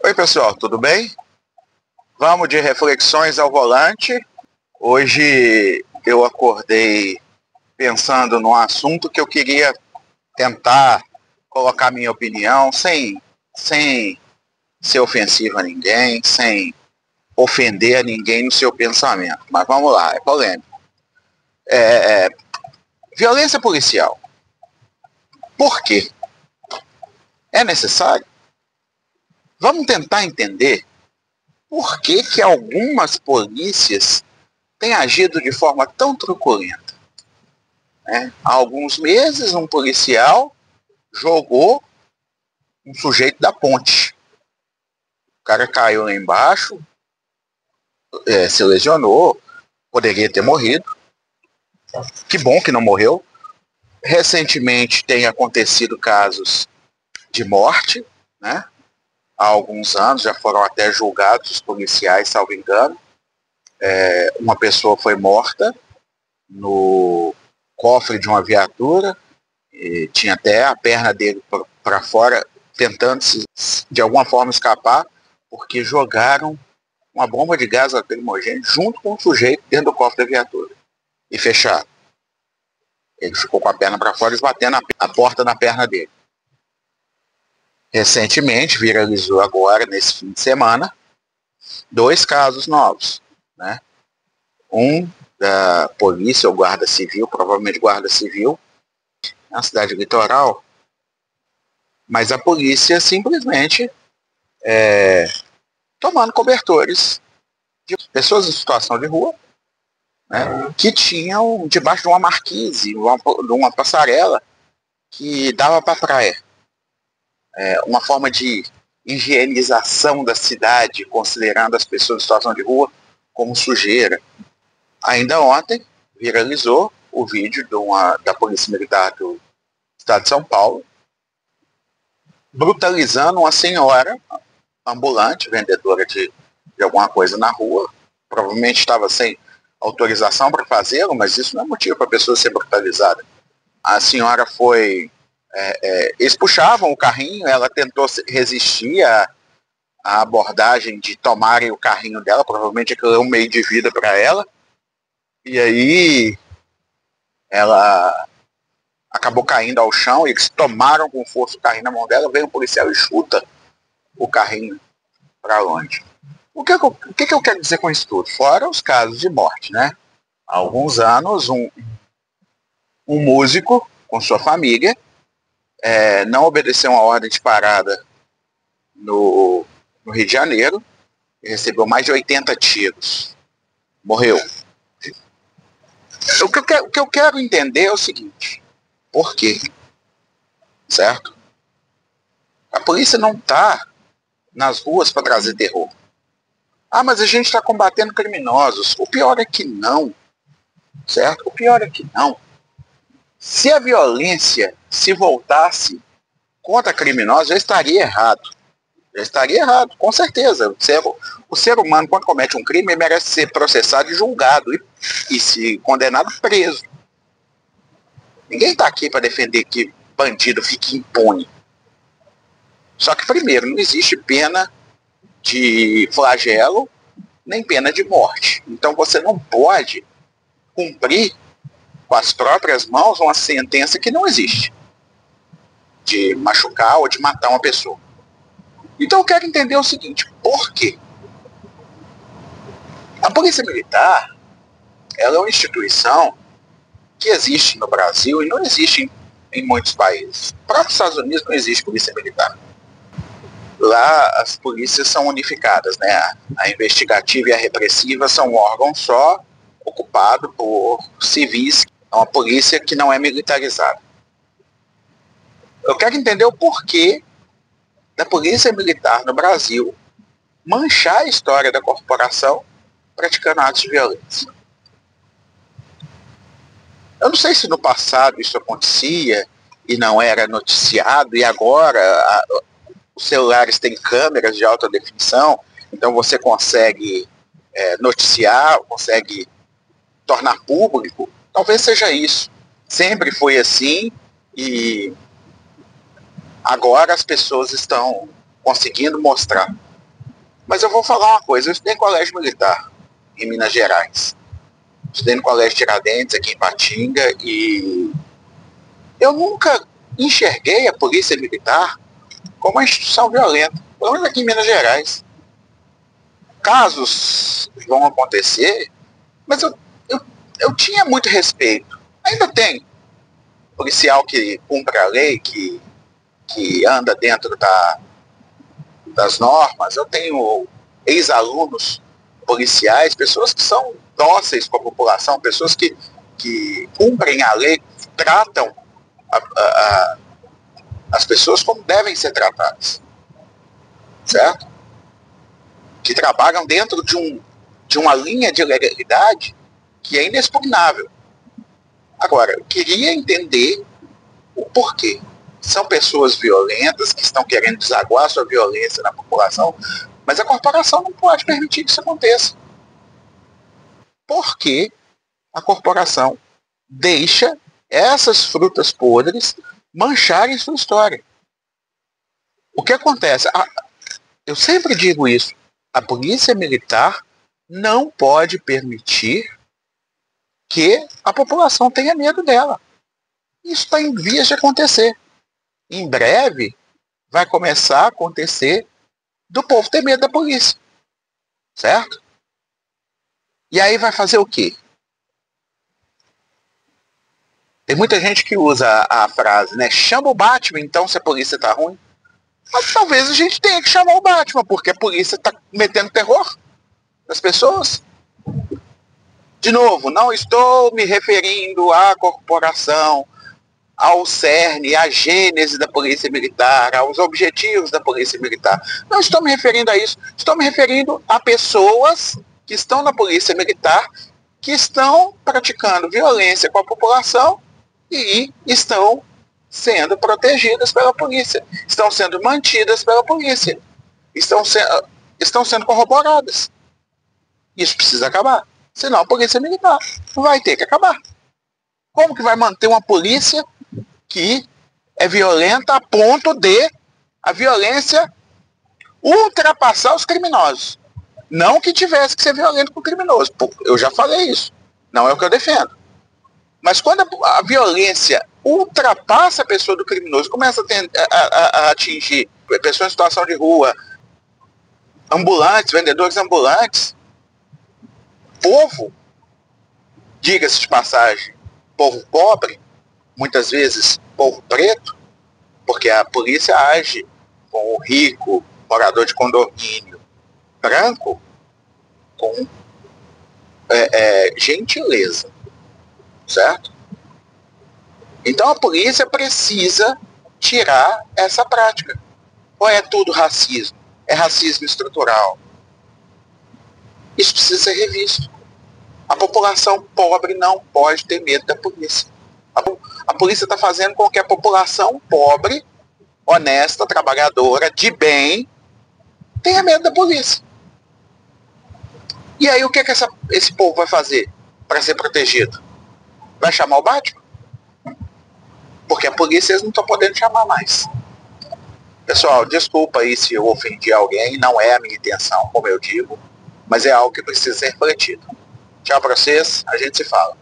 Oi pessoal, tudo bem? Vamos de reflexões ao volante. Hoje eu acordei pensando num assunto que eu queria tentar colocar minha opinião sem ser ofensivo a ninguém, sem ofender a ninguém no seu pensamento. Mas vamos lá, é polêmico. Violência policial. Por quê? É necessário? Vamos tentar entender por que que algumas polícias têm agido de forma tão truculenta. Há alguns meses, um policial jogou um sujeito da ponte. O cara caiu lá embaixo, se lesionou, poderia ter morrido. Que bom que não morreu. Recentemente tem acontecido casos de morte, né? Há alguns anos já foram até julgados os policiais, salvo engano. Uma pessoa foi morta no cofre de uma viatura, e tinha até a perna dele para fora, tentando de alguma forma escapar, porque jogaram uma bomba de gás lacrimogêneo junto com o sujeito dentro do cofre da viatura e fecharam. Ele ficou com a perna para fora e batendo a porta na perna dele. Recentemente, viralizou agora, nesse fim de semana, 2 casos novos, né? Um da polícia ou guarda civil, provavelmente guarda civil, na cidade litoral, mas a polícia simplesmente tomando cobertores de pessoas em situação de rua, né, que tinham debaixo de uma marquise, de uma passarela que dava para a praia. Uma forma de higienização da cidade, considerando as pessoas em situação de rua como sujeira. Ainda ontem viralizou o vídeo da Polícia Militar do Estado de São Paulo brutalizando uma senhora ambulante, vendedora de alguma coisa na rua. Provavelmente estava sem autorização para fazê-lo, mas isso não é motivo para a pessoa ser brutalizada. A senhora foi... eles puxavam o carrinho, ela tentou resistir à abordagem de tomarem o carrinho dela, provavelmente aquilo é um meio de vida para ela, e aí ela acabou caindo ao chão, eles tomaram com força o carrinho na mão dela, veio um policial e chuta o carrinho para longe. O que eu quero dizer com isso tudo? Fora os casos de morte, né? Há alguns anos, um músico com sua família não obedeceu uma ordem de parada no Rio de Janeiro, recebeu mais de 80 tiros. Morreu. O que eu quero entender é o seguinte: por quê? Certo? A polícia não está nas ruas para trazer terror. Ah, mas a gente está combatendo criminosos. O pior é que não. Certo? O pior é que não. Se a violência se voltasse contra criminosos, já estaria errado. Já estaria errado, com certeza. O ser humano, quando comete um crime, merece ser processado e julgado. E se condenado, preso. Ninguém está aqui para defender que bandido fique impune. Só que, primeiro, não existe pena de flagelo, nem pena de morte. Então você não pode cumprir com as próprias mãos uma sentença que não existe, de machucar ou de matar uma pessoa. Então eu quero entender o seguinte: por quê? A Polícia Militar, ela é uma instituição que existe no Brasil e não existe em muitos países. No próprio Estados Unidos não existe Polícia Militar. Lá as polícias são unificadas, né? A investigativa e a repressiva são um órgão só, ocupado por civis. É uma polícia que não é militarizada. Eu quero entender o porquê da polícia militar no Brasil manchar a história da corporação praticando atos de violência. Eu não sei se no passado isso acontecia e não era noticiado, e agora os celulares têm câmeras de alta definição, então você consegue noticiar, consegue tornar público. Talvez seja isso. Sempre foi assim e agora as pessoas estão conseguindo mostrar. Mas eu vou falar uma coisa, eu estudei em colégio militar, em Minas Gerais. Estudei no colégio Tiradentes, aqui em Patinga, e eu nunca enxerguei a polícia militar como uma instituição violenta, pelo menos aqui em Minas Gerais. Casos vão acontecer, mas eu tinha muito respeito. Ainda tem policial que cumpre a lei, que anda dentro das normas. Eu tenho ex-alunos policiais, pessoas que são dóceis com a população, pessoas que cumprem a lei, tratam as pessoas como devem ser tratadas, certo? Que trabalham dentro de uma linha de legalidade que é inexpugnável. Agora, eu queria entender o porquê. São pessoas violentas que estão querendo desaguar sua violência na população, mas a corporação não pode permitir que isso aconteça. Por que a corporação deixa essas frutas podres mancharem sua história? O que acontece? Eu sempre digo isso. A polícia militar não pode permitir que a população tenha medo dela. Isso está em vias de acontecer. Em breve vai começar a acontecer do povo ter medo da polícia. Certo? E aí vai fazer o quê? Tem muita gente que usa a frase, né? Chama o Batman, então, se a polícia tá ruim. Mas talvez a gente tenha que chamar o Batman, porque a polícia tá metendo terror nas pessoas. De novo, não estou me referindo à corporação, ao cerne, à gênese da polícia militar, aos objetivos da polícia militar. Não estou me referindo a isso. Estou me referindo a pessoas que estão na polícia militar, que estão praticando violência com a população e estão sendo protegidas pela polícia, estão sendo mantidas pela polícia, estão sendo corroboradas. Isso precisa acabar. Senão a polícia militar vai ter que acabar. Como que vai manter uma polícia que é violenta a ponto de a violência ultrapassar os criminosos? Não que tivesse que ser violento com o criminoso. Eu já falei isso. Não é o que eu defendo. Mas quando a violência ultrapassa a pessoa do criminoso, começa a atingir pessoas em situação de rua, ambulantes, vendedores ambulantes, povo, diga-se de passagem, povo pobre, muitas vezes povo preto, porque a polícia age com o rico, morador de condomínio, branco, com gentileza, certo? Então a polícia precisa tirar essa prática. Ou é tudo racismo? É racismo estrutural? Isso precisa ser revisto. A população pobre não pode ter medo da polícia. A polícia está fazendo com que a população pobre, honesta, trabalhadora, de bem, tenha medo da polícia. E aí o que esse povo vai fazer para ser protegido? Vai chamar o Batman? Porque a polícia eles não estão podendo chamar mais. Pessoal, desculpa aí se eu ofendi alguém, não é a minha intenção, como eu digo, mas é algo que precisa ser refletido. Tchau para vocês, a gente se fala.